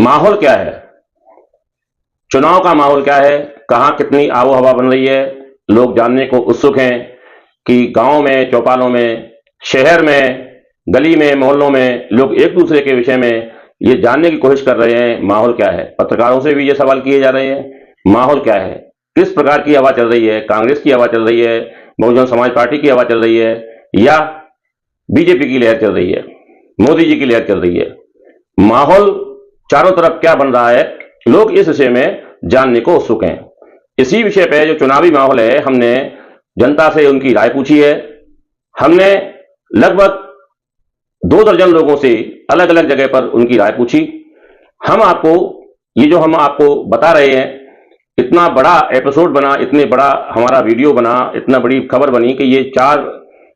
माहौल क्या है, चुनाव का माहौल क्या है, कहां कितनी आबो हवा बन रही है, लोग जानने को उत्सुक हैं कि गांव में, चौपालों में, शहर में, गली में, मोहल्लों में लोग एक दूसरे के विषय में ये जानने की कोशिश कर रहे हैं माहौल क्या है। पत्रकारों से भी ये सवाल किए जा रहे हैं माहौल क्या है, किस प्रकार की हवा चल रही है, कांग्रेस की हवा चल रही है, बहुजन समाज पार्टी की हवा चल रही है, या बीजेपी की लहर चल रही है, मोदी जी की लहर चल रही है। माहौल चारों तरफ क्या बन रहा है, लोग इस विषय में जानने को उत्सुक हैं। इसी विषय पे जो चुनावी माहौल है, हमने जनता से उनकी राय पूछी है। हमने लगभग 2 दर्जन लोगों से अलग अलग जगह पर उनकी राय पूछी। हम आपको बता रहे हैं, इतना बड़ा एपिसोड बना, इतने बड़ा हमारा वीडियो बना, इतना बड़ी खबर बनी कि ये 4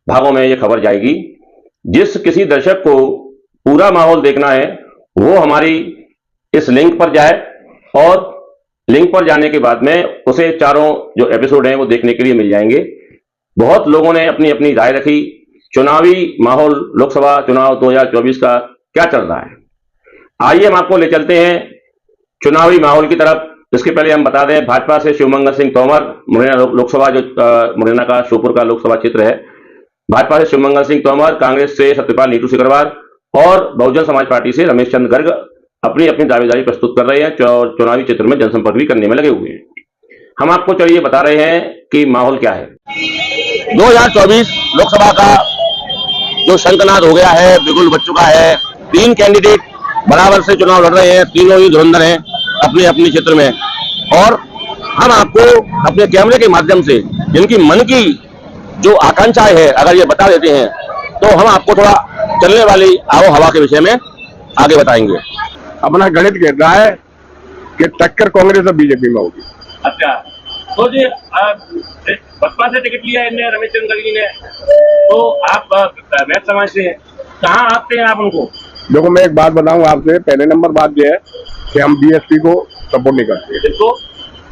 भागों में ये खबर जाएगी। जिस किसी दर्शक को पूरा माहौल देखना है वो हमारी इस लिंक पर जाए और लिंक पर जाने के बाद में उसे चारों जो एपिसोड हैं वो देखने के लिए मिल जाएंगे। बहुत लोगों ने अपनी अपनी राय रखी। चुनावी माहौल, लोकसभा चुनाव 2024 का क्या चल रहा है, आइए हम आपको ले चलते हैं चुनावी माहौल की तरफ। इसके पहले हम बता दें, भाजपा से शिवमंगल सिंह तोमर, मुरैना लोकसभा, जो मुरैना का श्योपुर का लोकसभा क्षेत्र है, भाजपा से शिवमंगल सिंह तोमर, कांग्रेस से सत्यपाल नीटू सिकरवार और बहुजन समाज पार्टी से रमेश चंद्र गर्ग अपनी अपनी दावेदारी प्रस्तुत कर रहे हैं और चुनावी क्षेत्र में जनसंपर्क भी करने में लगे हुए हैं। हम आपको चलिए बता रहे हैं कि माहौल क्या है। 2024 लोकसभा का जो शंखनाद हो गया है, बिल्कुल बच चुका है। 3 कैंडिडेट बराबर से चुनाव लड़ रहे हैं, तीनों ही धुरंधर हैं अपने अपने क्षेत्र में, और हम आपको अपने कैमरे के माध्यम से जिनकी मन की जो आकांक्षाएं है अगर ये बता देते हैं तो हम आपको थोड़ा चलने वाली आबो हवा के विषय में आगे बताएंगे। अपना गणित कहता है कि टक्कर कांग्रेस और बीजेपी में होगी। अच्छा, तो जी बसपा से टिकट लिया इनने, रमेश चंद्र जी ने, तो आप वैश्य समाज से हैं, कहाँ आपते हैं आप उनको? देखो, मैं एक बात बताऊं आपसे। पहले नंबर बात यह है कि हम बीएसपी को सपोर्ट नहीं करते। किसको?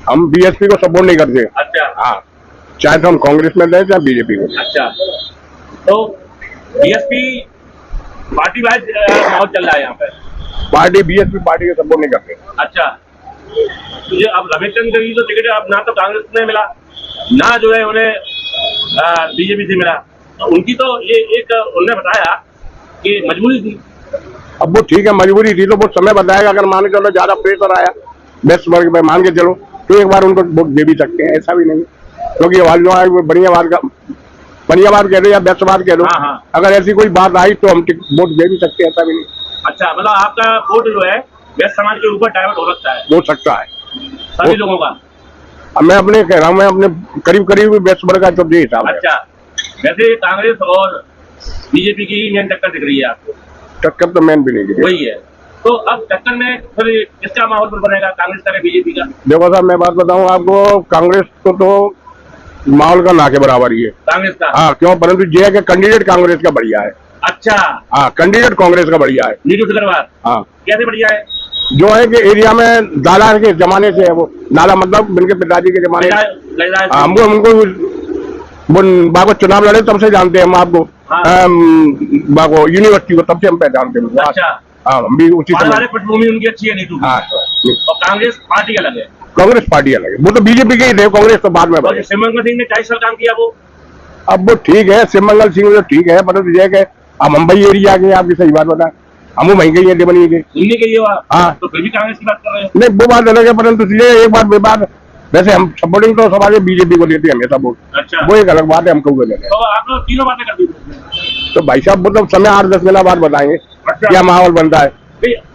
हम बीएसपी को सपोर्ट नहीं करते। अच्छा, हाँ, चाहे तो हम कांग्रेस में रहे चाहे बीजेपी को। अच्छा, तो बीएसपी पार्टी वाइज माहौल चल रहा है यहाँ पे। पार्टी बीएसपी पार्टी को सपोर्ट नहीं करते। अच्छा, तो ये अब रमेश चंद्र जी तो टिकट अब ना तो कांग्रेस ने मिला, ना जो है उन्हें बीजेपी से मिला, तो उनकी तो ये एक उन्होंने बताया कि मजबूरी थी। अब वो ठीक है, मजबूरी थी तो वो समय बताएगा। अगर मान के चलो ज्यादा प्रेशर आया बेस्ट वर्ग पे, मान के चलो तो एक बार उनको वोट दे भी सकते हैं, ऐसा भी नहीं। क्योंकि आवाज जो है वो बढ़िया बात कह दो या बेस्ट बात कह दो। हाँ, हाँ। अगर ऐसी कोई बात आई तो हम वोट दे भी सकते हैं, ऐसा भी नहीं। अच्छा, मतलब आपका वोट जो है वैश्य समाज के ऊपर डाइवर्ट हो सकता है? हो सकता है सभी लोगों का। अब मैं अपने कह रहा हूँ, मैं अपने करीब बेस्ट वर्ग का तो ये हिसाब है। अच्छा, वैसे कांग्रेस और बीजेपी की मेन टक्कर दिख रही है आपको? टक्कर तो मैन भी नहीं दिख वही है, तो अब टक्कर में फिर किसका माहौल बनेगा, कांग्रेस का या बीजेपी का? देखो साहब, मैं बात बताऊं आपको, कांग्रेस को तो माहौल का ना के बराबर ही है। कांग्रेस का? हाँ, क्यों? परंतु ये है कि कैंडिडेट कांग्रेस का बढ़िया है। अच्छा, हाँ, कैंडिडेट कांग्रेस का बढ़िया है। नीटू सिकरवार? हाँ। कैसे बढ़िया है? जो है कि एरिया में नाला के जमाने से है, वो नाला मतलब उनके पिताजी के जमाने से हमको वो बाबा चुनाव लड़े तब से जानते हैं हम आपको। हाँ। बाबा यूनिवर्सिटी को तब से हम पहचानते हैं। अच्छा, हाँ, हम भी उसी समय। पृष्ठभूमि उनकी अच्छी है नीटू की। हाँ, और कांग्रेस पार्टी अलग है? कांग्रेस पार्टी अलग है, वो तो बीजेपी के ही थे, कांग्रेस तो बाद में। शिवमंगल सिंह ने 40 साल काम किया वो। अब वो ठीक है, शिवमंगल सिंह तो ठीक है, परंतु ये है अब मुंबई एरिया के, आपकी सही बात बताए, हम वहीं गई है, बनी गई दिल्ली के ये। हाँ, तो फिर भी कांग्रेस की बात कर रहे हैं? नहीं, वो बात अलग है, परंतु एक बात वैसे हम सपोर्टिंग तो समाज बीजेपी को देते हैं हमेशा वोट। अच्छा, वो एक अलग बात है, हमको तो आप लोग तीनों बातें कर दी। तो भाई साहब वो तो समय 8-10 मिनट बाद बताएंगे। अच्छा, क्या माहौल बनता है।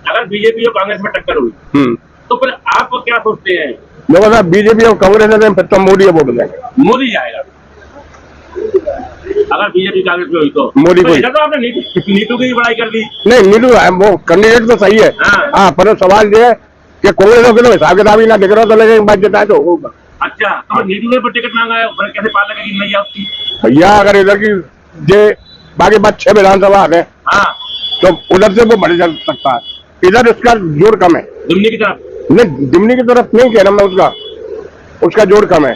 अगर बीजेपी और कांग्रेस में टक्कर हुई तो फिर आप क्या सोचते हैं? देखो साहब, बीजेपी और कांग्रेस में फिर तो मोदी वोट देंगे। मोदी जाएगा अगर बीजेपी कांग्रेस में हुई तो? मोदी को। तो आपने नीटू की बड़ाई कर दी। नहीं, नीटू वो कैंडिडेट तो सही है। हाँ, पर सवाल ये है कि कांग्रेस के हिसाब किताब ही ना दिख रहा तो लगे बात जताए तो होगा। अच्छा, तो नीटू ने टिकट मांगा है, कैसे पाल लगेगी नहीं आपकी? भैया, अगर इधर की जे बाकी बात 6 विधानसभा है, हाँ, तो उधर से वो बढ़ जा सकता है। इधर उसका जोर कम है। दिमनी की तरफ? नहीं, दिमनी की तरफ नहीं कह रहा मैं, उसका जोर कम है।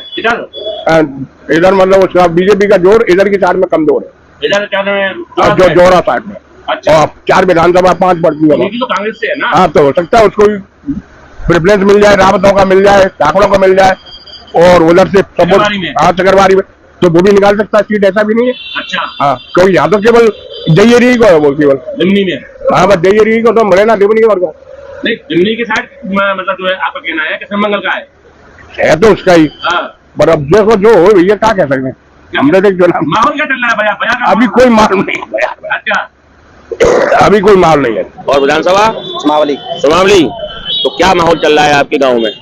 इधर मतलब उसका बीजेपी का जोर इधर की साइड में कमजोर है। इधर क्या नाम है? जो जोड़ा साइड में अच्छा। और 4 विधानसभा 5 पड़ती है। उनकी तो कांग्रेस से है ना। हाँ, तो हो सकता है उसको प्रेफरेंस मिल जाए, रावतों का मिल जाए, ठाकुरों का मिल जाए, और उधर से चकरवारी में। हाँ, चकरवारी में, तो वो भी निकाल सकता है सीट, ऐसा भी नहीं है। अच्छा। हाँ, क्योंकि यहाँ तो केवल जयरी को है, वो केवल दिमनी में। हाँ, बस जयरी को तो मुरैना दिमनी और का नहीं, दिमनी के साइड मतलब जो है आपका कहना है कि श्रीमंगल का है तो उसका ही। हाँ। पर अब देखो जो हो भैया, क्या कह सकते हैं, हमने देख जो नाम माहौल क्या चल रहा है बाजार का? अभी कोई मालूम नहीं है, अच्छा। अभी कोई माहौल नहीं है। और विधानसभा समावली सुमावली, तो क्या माहौल चल रहा है आपके गांव में?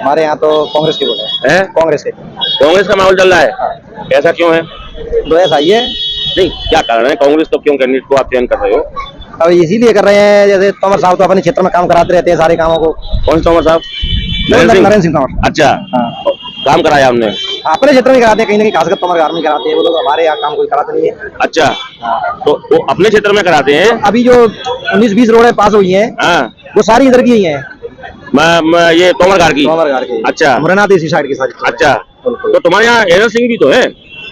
हमारे यहाँ तो कांग्रेस के वोट है। है कांग्रेस के कांग्रेस का माहौल चल रहा है, ऐसा क्यों है? तो ऐसा ही है, नहीं, क्या कारण है? कांग्रेस तो क्यों कैंडिडेट को आप चयन कर रहे हो? अब इसीलिए कर रहे हैं, जैसे तोमर साहब तो अपने क्षेत्र में काम कराते रहते हैं सारे कामों को। कौन तोमर साहब? नरेंद्र सिंह तोमर। अच्छा, हाँ, काम कराया हमने। अपने क्षेत्र में कराते हैं, कहीं ना कहीं खासकर तोमर गांव में कराते हैं वो लोग, हमारे यहाँ काम कोई कराते नहीं है। अच्छा, तो वो अपने क्षेत्र में कराते हैं। अभी जो 19-20 रोडें पास हुई हैं, हाँ, वो सारी इधर की ही हैं, ये तोमर गार की। तोमर गांव की। अच्छा। मुरैना देसी साइड की सारी। अच्छा, तो तुम्हारे यहाँ एनएल सिंह भी तो है?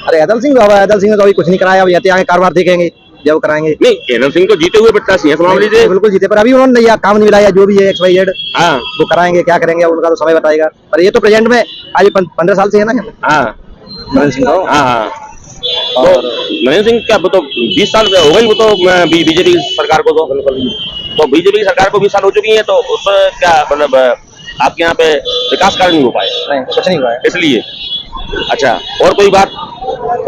अरे अदल सिंह ने तो अभी कुछ नहीं कराया, अब यहाँ आगे कारोबार देखेंगे जब कराएंगे। नहीं, एनएल सिंह तो जीते हुए प्रत्याशी हैं सुमावली से। बिल्कुल जीते, पर अभी उन्होंने यहाँ काम नहीं मिलाया, जो भी है XYZ हाँ वो कराएंगे, क्या करेंगे उनका तो समय बताएगा। पर ये तो प्रेजेंट में आज 15 साल से है ना हाँ नरेंद्र सिंह का। हाँ हाँ। तो नरेंद्र सिंह क्या, वो तो 20 साल हो गई, वो तो बीजेपी सरकार को तो बीजेपी की सरकार को 20 साल हो चुकी है, तो उस क्या मतलब आपके यहाँ पे विकास कार्य नहीं हो पाए? नहीं, कुछ नहीं हुआ है इसलिए। अच्छा, और कोई बात?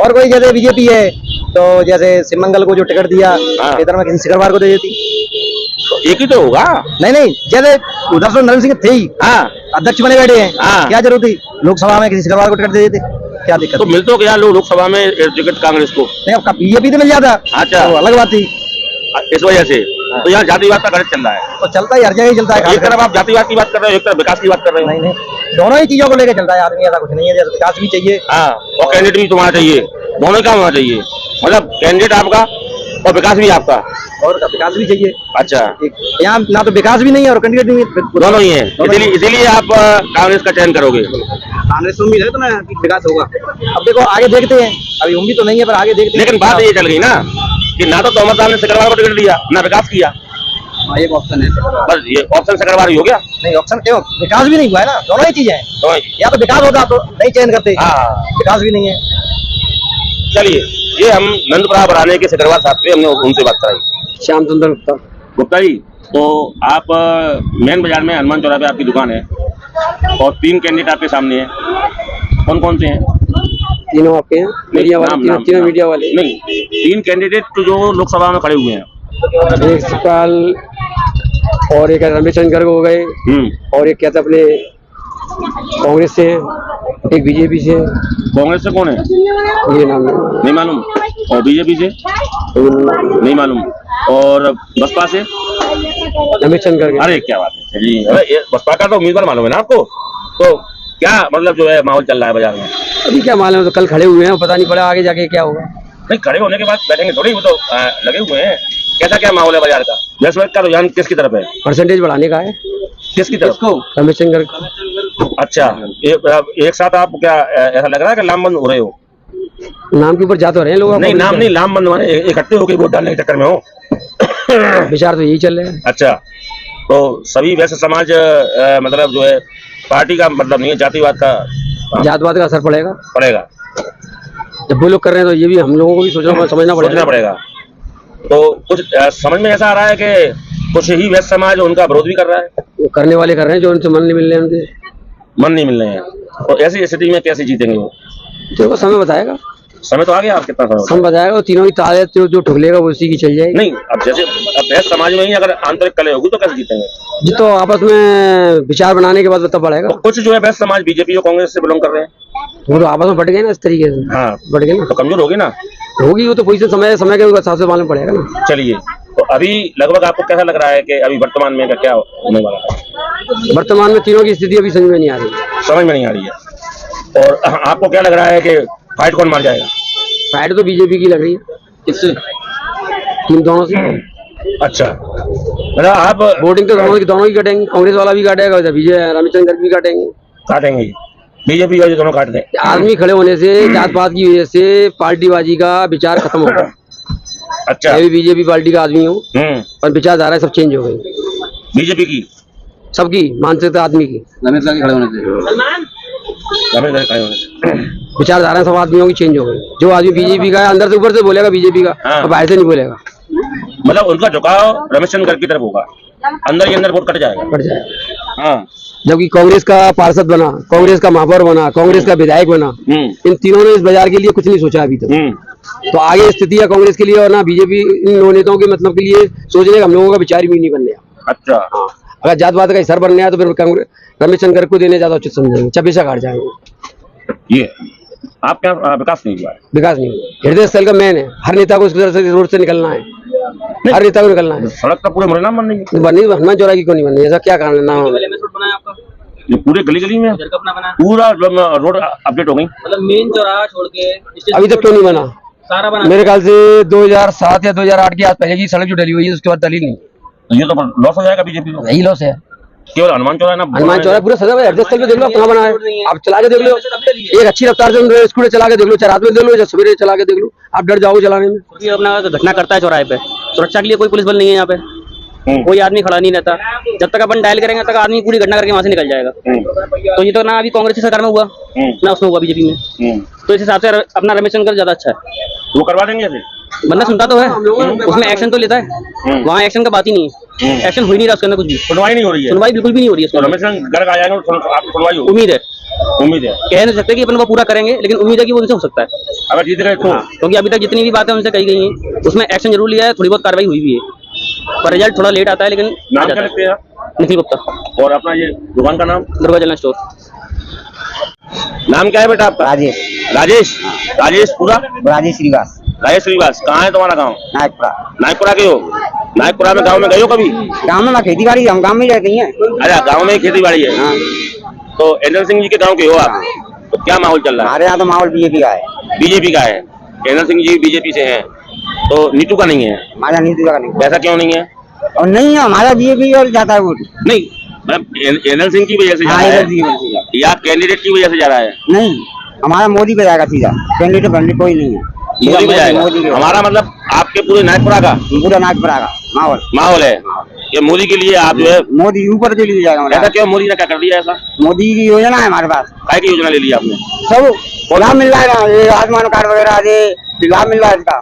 और कोई जैसे बीजेपी है तो जैसे सिमंगल को जो टिकट दिया, हाँ। इधर में किसी सिकरवार को दे देती। तो एक ही तो होगा। नहीं, जैसे उधर से नरेंद्र सिंह थे ही, हाँ, अध्यक्ष बने बैठे हैं, हाँ। क्या जरूरत थी लोकसभा में किसी सिकरवार को टिकट दे देते, क्या दिक्कत तो मिल तो गया लोकसभा में टिकट कांग्रेस को। नहीं, अब बीजेपी से मिल जाता अच्छा। तो अलग बात थी। इस वजह से तो यहाँ जातिवाद का गलत चल रहा है। तो चलता ही, हर जगह ही चलता है। एक तरफ आप जातिवाद की बात कर रहे हो, एक तरफ विकास की बात कर रहे हो। नहीं, दोनों ही चीजों को लेकर चलता है आदमी, ऐसा कुछ नहीं है। जैसे विकास भी चाहिए, हाँ, और कैंडिडेट भी तुम्हारा चाहिए, दोनों का होना चाहिए, मतलब कैंडिडेट आपका और विकास भी आपका, और विकास भी चाहिए। अच्छा, यहाँ ना तो विकास भी नहीं है और कैंडिडेट भी नहीं, दोनों ही है, इसीलिए आप कांग्रेस का चयन करोगे। कांग्रेस को उम्मीद है तो ना कि विकास होगा। अब देखो आगे देखते हैं, अभी उम्मीद तो नहीं है पर आगे देखते हैं। लेकिन बात ये चल गई ना कि ना तो तोमर साहब ने सिकरवार को टिकट दिया, ना विकास किया, हाँ, एक ऑप्शन है। बस ये ऑप्शन सिकरवार ही हो गया। नहीं, ऑप्शन क्यों, विकास भी नहीं हुआ है ना, दोनों ही चीजें हैं। तो या तो विकास होता तो नहीं चयन करते, हाँ, विकास भी नहीं है। चलिए, ये हम नंदपुरा बराने के सिकरवार साहब थे, हमने उनसे बात कराई। श्याम सुंदर गुप्ता। गुप्ता जी, तो आप मेन बाजार में हनुमान चौराहे पे आपकी दुकान है और 3 कैंडिडेट आपके सामने हैं, कौन कौन से हैं? तीनों आपके हैं, मीडिया वाले, तीनों नाम। मीडिया वाले। नहीं, 3 कैंडिडेट तो जो लोकसभा में खड़े हुए हैं। एक सुपाल और एक रमेशचंद्र गर्ग हो गए, और एक क्या था अपने कांग्रेस से, एक बीजेपी से। कांग्रेस से कौन है? ये नाम नहीं मालूम। और बीजेपी से नहीं मालूम। और बसपा से रमेशचंद्र गर्ग। अरे क्या बात है जी, अरे ये बसपा का तो उम्मीदवार मालूम है ना आपको? तो क्या मतलब जो है माहौल चल रहा है बाजार में? अभी क्या मालूम, तो कल खड़े हुए हैं, पता नहीं पड़ा आगे जाके क्या होगा। नहीं, खड़े होने के बाद बैठेंगे थोड़ी, वो तो लगे हुए हैं। कैसा क्या माहौल है बाजार का? वैश्विक का रुझान किसकी तरफ है? परसेंटेज बढ़ाने का है। किसकी तरफ? रमेशचंद्र गर्ग। अच्छा, एक साथ आप क्या ऐसा लग रहा है कि लामबंद हो रहे हो? नाम के ऊपर जा तो रहे हैं लोग। नहीं, नाम नहीं, लामबंद माने इकट्ठे होकर वोट डालने के चक्कर में हो। विचार तो यही चल रहे हैं। अच्छा, तो सभी वैसे समाज मतलब जो है पार्टी का मतलब नहीं है, जातिवाद का जातवाद का असर पड़ेगा। जब वो लोग कर रहे हैं तो ये भी हम लोगों को भी समझना पड़ेगा। तो कुछ समझ में ऐसा आ रहा है कि कुछ ही वैश्य समाज उनका विरोध भी कर रहा है। वो करने वाले कर रहे हैं, जो उनसे मन नहीं मिल रहे हैं, उनके मन नहीं मिल रहे हैं। तो ऐसी स्थिति में कैसे जीतेंगे वो? तो समय बताएगा। समय तो आ गया, आप कितना समय बताएगा। वो तीनों की ताकत जो ठुकलेगा वो उसी की चल जाएगी। नहीं, अब जैसे वैश्य समाज में ही अगर आंतरिक कलह होगी तो कैसे जीतेंगे? जी, तो आपस में विचार बनाने के बाद तब बढ़ेगा। तो कुछ जो है वैश्य समाज बीजेपी और कांग्रेस से बिलोंग कर रहे हैं, वो तो आपस में बढ़ गए ना, इस तरीके से। हाँ, बढ़ गए ना, तो कमजोर होगी ना। होगी वो तो कोई से समय के हिसाब से मालूम पड़ेगा ना। चलिए, तो अभी लगभग आपको कैसा लग रहा है कि अभी वर्तमान में क्या होने वाला है? वर्तमान में तीनों की स्थिति अभी समझ में नहीं आ रही। समझ में नहीं आ रही है। और आपको क्या लग रहा है कि फाइट कौन मार जाएगा? फाइट तो बीजेपी की लग रही है। किससे? तीन दोनों से। अच्छा, मतलब आप वोटिंग तो दोनों ही काटेंगे, कांग्रेस वाला भी काटेगा, विजय रमेशचंद्र भी काटेंगे, बीजेपी वाले दोनों काट दें। आदमी खड़े होने से, जात पात की वजह से पार्टीबाजी का विचार खत्म होगा। अच्छा। मैं भी बीजेपी पार्टी का आदमी हूँ, और विचारधारा सब चेंज हो गई बीजेपी की सबकी, मानसिकता आदमी की, रमेश गांधी खड़े होने से विचारधारा सब आदमियों की चेंज हो गई। जो आदमी बीजेपी का है अंदर से ऊपर से बोलेगा बीजेपी का, हाँ। और बाहर से नहीं बोलेगा, मतलब उनका झुकाव रमेश चंद्र की तरफ होगा, अंदर ही अंदर वोट कट जाएगा। बढ़ जाएगा। हाँ। जबकि कांग्रेस का पार्षद बना, कांग्रेस का महापौर बना, कांग्रेस का विधायक बना, इन तीनों ने इस बाजार के लिए कुछ नहीं सोचा अभी तक। तो आगे स्थिति है कांग्रेस के लिए और ना बीजेपी इन दो नेताओं के मतलब के लिए सोचने का हम लोगों का विचार भी नहीं बनने। अच्छा। हाँ, अगर जातवाद का सर बनने आया तो फिर कांग्रेस रमेश चंद्र को देने ज्यादा उचित समझेंगे, चपेशा काट जाएंगे। ये आप क्या विकास नहीं हुआ है? विकास नहीं हुआ। हृदय स्थल का मैन है, हर नेता को इस तरह से रोड से निकलना है, हर नेता को निकलना है। सड़क तो पूरे मुरैना में बन रही है, बननी हनुमान चौराहे की क्यों नहीं बननी? ऐसा क्या कारण है? ना ये पूरे गली गली में पूरा रोड अपडेट हो गई, मतलब मेन चौराहा छोड़ के अभी तक क्यों नहीं बना? सारा बना। मेरे ख्याल से 2007 या 2008 के आस पहले की सड़क जो डली हुई है, उसके बाद डली नहीं। तो ये तो लॉस हो जाएगा बीजेपी को। यही लॉस है। केवल हनुमान चौराहा ना, हनुमान चौराहा पूरा सजा हुआ है। हृदय स्थल पे देख लो कहाँ बना है, आप चला के देख लो, एक अच्छी रफ्तार से स्कूटर चला के देख लो, चाहे रात में देख लो या सवेरे चला के देख लो, आप डर जाओगे चलाने में। क्योंकि अपना घटना करता है चौराहे पे, सुरक्षा के लिए कोई पुलिस बल नहीं है यहाँ पे, कोई आदमी खड़ा नहीं रहता। जब तक अपन डायल करेंगे तक आदमी पूरी घटना करके वहां से निकल जाएगा। तो ये तो ना अभी कांग्रेस की सरकार में हुआ, ना उसमें हुआ बीजेपी में। तो इस हिसाब से अपना रमेश चंद्र ज्यादा अच्छा है। वो करवा देंगे ऐसे। बंदा सुनता तो है, उसमें एक्शन तो लेता है, वहाँ एक्शन का बात ही नहीं है। एक्शन हो ही नहीं रहा उसके अंदर, कुछ भी सुनवाई नहीं हो रही है, सुनवाई बिल्कुल भी नहीं हो रही है। तो रमेश घर आ जाएंगे तो आपको सुनवाई होगी? उम्मीद है, उम्मीद है। कह नहीं सकते कि अपन वो पूरा करेंगे, लेकिन उम्मीद है कि वो उनसे हो सकता है अगर जीत गए तो। क्योंकि अभी तक जितनी भी बातें उनसे कही गई हैं उसमें एक्शन जरूर लिया है, थोड़ी बहुत कार्रवाई हुई भी है, पर रिजल्ट थोड़ा लेट आता है, लेकिन नाम क्या रखते हैं? निखिल गुप्ता। और अपना ये दुकान का नाम? Durga general store. नाम क्या है बेटा आपका? राजेश। राजेश? राजेश पूरा? राजेश श्रीवास। राजेश श्रीवास। कहाँ है तुम्हारा गाँव? नागपुरा। नागपुरा के हो? नागपुरा में गाँव में गए हो कभी? गाँव में खेती बाड़ी, हम गाँव में ही रहते हैं। अच्छा, गाँव में ही खेती बाड़ी है। हाँ। तो एनएल सिंह जी के गाँव के हो आप? तो क्या माहौल चल रहा है? हमारे यहाँ तो माहौल बीजेपी का है। बीजेपी का है। एनएल सिंह जी बीजेपी से हैं, तो नीतू का नहीं है? हमारा नीति का नहीं। ऐसा क्यों नहीं है? और नहीं है, हमारा बीजेपी और जाता है वोट। नहीं, एनएल सिंह की वजह से जा रहा है या कैंडिडेट की वजह से जा रहा है? नहीं, हमारा मोदी पे जाएगा सीधा, कैंडिडेट बनने कोई नहीं है। मोदी पे जाएगा। हमारा मतलब आपके पूरे नागपुरा का? पूरा नागपुरा का माहौल है ये मोदी के लिए। आप जो है मोदी ऊपर के लिए जाएगा। ऐसा क्यों? मोदी ने क्या कर दिया ऐसा? मोदी की योजना है हमारे पास। काय की योजना ले ली आपने? सब लाभ मिल रहा है ना, ये आयुष्मान कार्ड वगैरह ये लाभ मिल रहा है इसका।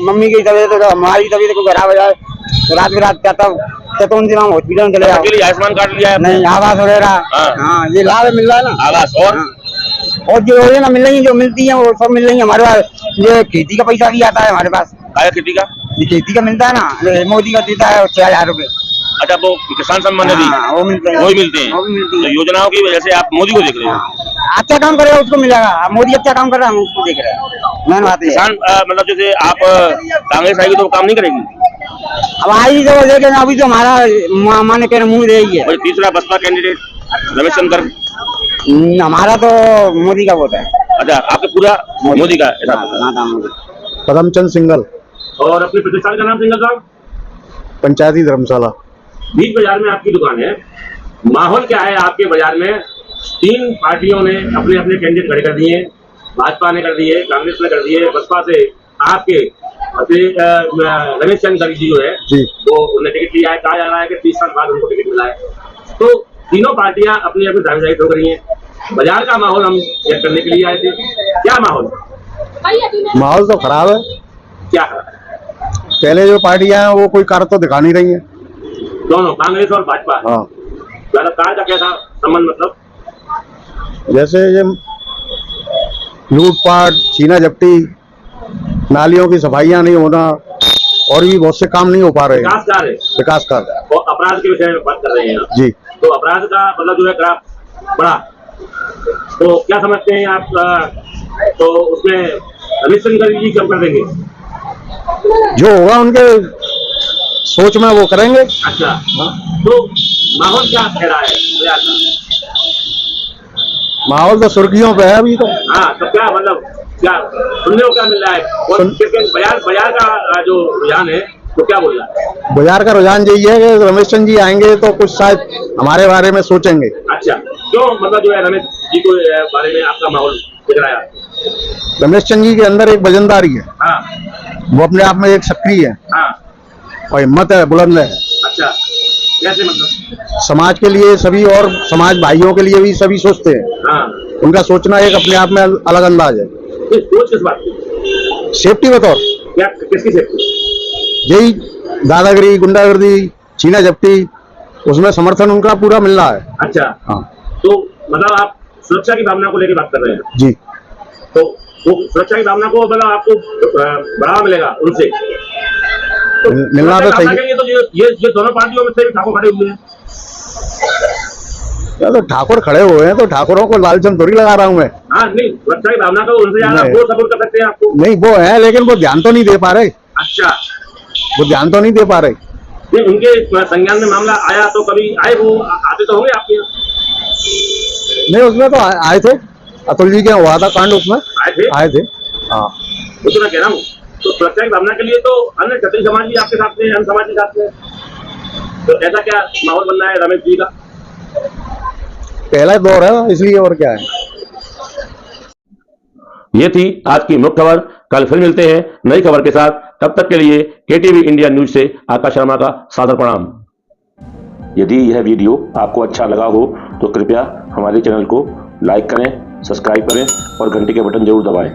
मम्मी की तबीयत, हमारी तबीयत को खराब हो जाए तो रात में क्या तब तो उनसे हम हॉस्पिटल में चले जाओ। आयुष्मान कार्ड लिया है? नहीं, आवास वगैरह। हाँ, ये लाभ मिल रहा है ना, आवास। और जो योजना मिल रही है, जो मिलती है वो सब मिल रही है हमारे पास। ये खेती का पैसा भी आता है हमारे पास। काय खेती का? ये खेती का मिलता है ना, मोदी का देता है 6,000 रुपए। अच्छा, वो किसान सम्मान निधि वो मिलते हैं, वही मिलते हैं। वो भी मिलती तो है। योजनाओं की वजह से आप मोदी को देख रहे हो? अच्छा काम करेगा उसको मिलेगा, मोदी अच्छा काम कर रहा है हम उसको देख रहे हैं। मैंने बात है किसान मतलब जैसे आप कांग्रेस आएगी तो काम नहीं करेगी? अब आई तो लेकिन अभी तो हमारा माने के मुंह दे ही है। और तीसरा बसपा कैंडिडेट रमेश चंद्र, हमारा तो मोदी का वोट है। अच्छा, आपके पूरा मोदी का? कदमचंद सिंगल। और अपने प्रतिष्ठान का नाम? सिंगल साहब, पंचायती धर्मशाला। बीच बाजार में आपकी दुकान है, माहौल क्या है आपके बाजार में? 3 पार्टियों ने अपने अपने कैंडिडेट खड़े कर दिए, भाजपा ने कर दिए, कांग्रेस ने कर दिए, बसपा से आपके रमेश चंद्र जी जो है जी, वो उन्हें टिकट लिया है। कहा जा रहा है कि 30 साल बाद उनको टिकट मिला है। तो तीनों पार्टियां अपनी अपनी दावेदारी ठोक रही हैं। बाजार का माहौल हम चेक करने के लिए आए थे। क्या माहौल? माहौल तो खराब है। क्या? पहले जो पार्टियां हैं वो कोई कार्य तो दिखा नहीं रही है। दोनों कांग्रेस और भाजपा। हाँ, कार का कैसा संबंध? मतलब जैसे ये लूटपाट, छीना झपटी, नालियों की सफाइयां नहीं होना, और भी बहुत से काम नहीं हो पा रहे हैं। विकास कार्य, विकास कार्य। और अपराध के विषय में बात कर रहे हैं आप। जी, तो अपराध का मतलब जो है ग्राफ बढ़ा, तो क्या समझते हैं आप? तो उसमें रमेश चंद्र जी कब कर देंगे? जो होगा उनके सोच में वो करेंगे। अच्छा, तो माहौल क्या कह रहा है बाजार का? माहौल तो सुर्खियों पे है अभी तो। हाँ, तो क्या मतलब क्या सुनने को क्या मिल रहा है? और बाजार का जो रुझान है तो क्या बोल रहा है? बाजार का रुझान यही है कि रमेश चंद्र जी आएंगे तो कुछ शायद हमारे बारे में सोचेंगे। अच्छा, क्यों? मतलब जो है रमेश जी को बारे में आपका माहौल दिख रहा है? रमेश चंद्र जी के अंदर एक वजनदारी है। हाँ, वो अपने आप में एक सक्रिय है हाँ और हिम्मत है, बुलंद है। अच्छा, कैसे मतलब? समाज के लिए सभी और समाज भाइयों के लिए भी सभी सोचते हैं। हाँ, उनका सोचना एक अपने आप में अलग अंदाज है। ये सोच किस बात की? सेफ्टी बतौर क्या, किसकी सेफ्टी? यही दादागिरी, गुंडागर्दी, छीना झपटी, उसमें समर्थन उनका पूरा मिल रहा है। अच्छा, हाँ तो मतलब आप सुरक्षा की भावना को लेकर बात कर रहे हैं। जी, तो वो सुरक्षा की भावना को मतलब आपको बढ़ावा मिलेगा उनसे, तो मिलना तो सुरक्षा की भावना चाहिए। के लिए तो ये दोनों पार्टियों में से भी ठाकुर खड़े हुए हैं। या तो ठाकुर खड़े हुए हैं तो ठाकुरों को लालचन थोड़ी लगा रहा हूँ मैं। हाँ नहीं, सुरक्षा की भावना को उनसे ज्यादा नहीं। वो सपोर्ट कर सकते हैं आपको। नहीं, वो है लेकिन वो ध्यान तो नहीं दे पा रहे। अच्छा, वो ध्यान तो नहीं दे पा रहे। नहीं उनके संज्ञान में मामला आया तो कभी आए, वो आते तो होंगे आपके यहाँ? नहीं, उसमें तो आए थे, अतुल जी के हुआ था कांड, उसमें आए थे। हाँ। तो मैं कह रहा हूँ, तो सुरक्षा की भावना के लिए तो अन्य क्षत्रिय समाज भी आपके साथ में, अन्य समाज के साथ में, तो ऐसा क्या माहौल बन रहा है रमेश जी का? पहला दौर है इसलिए, और क्या है। ये थी आज की मुख्य खबर। कल फिर मिलते हैं नई खबर के साथ। तब तक के लिए केटीवी इंडिया न्यूज से आकाश शर्मा का सादर प्रणाम। यदि यह वीडियो आपको अच्छा लगा हो तो कृपया हमारे चैनल को लाइक करें, सब्सक्राइब करें और घंटी के बटन जरूर दबाएं।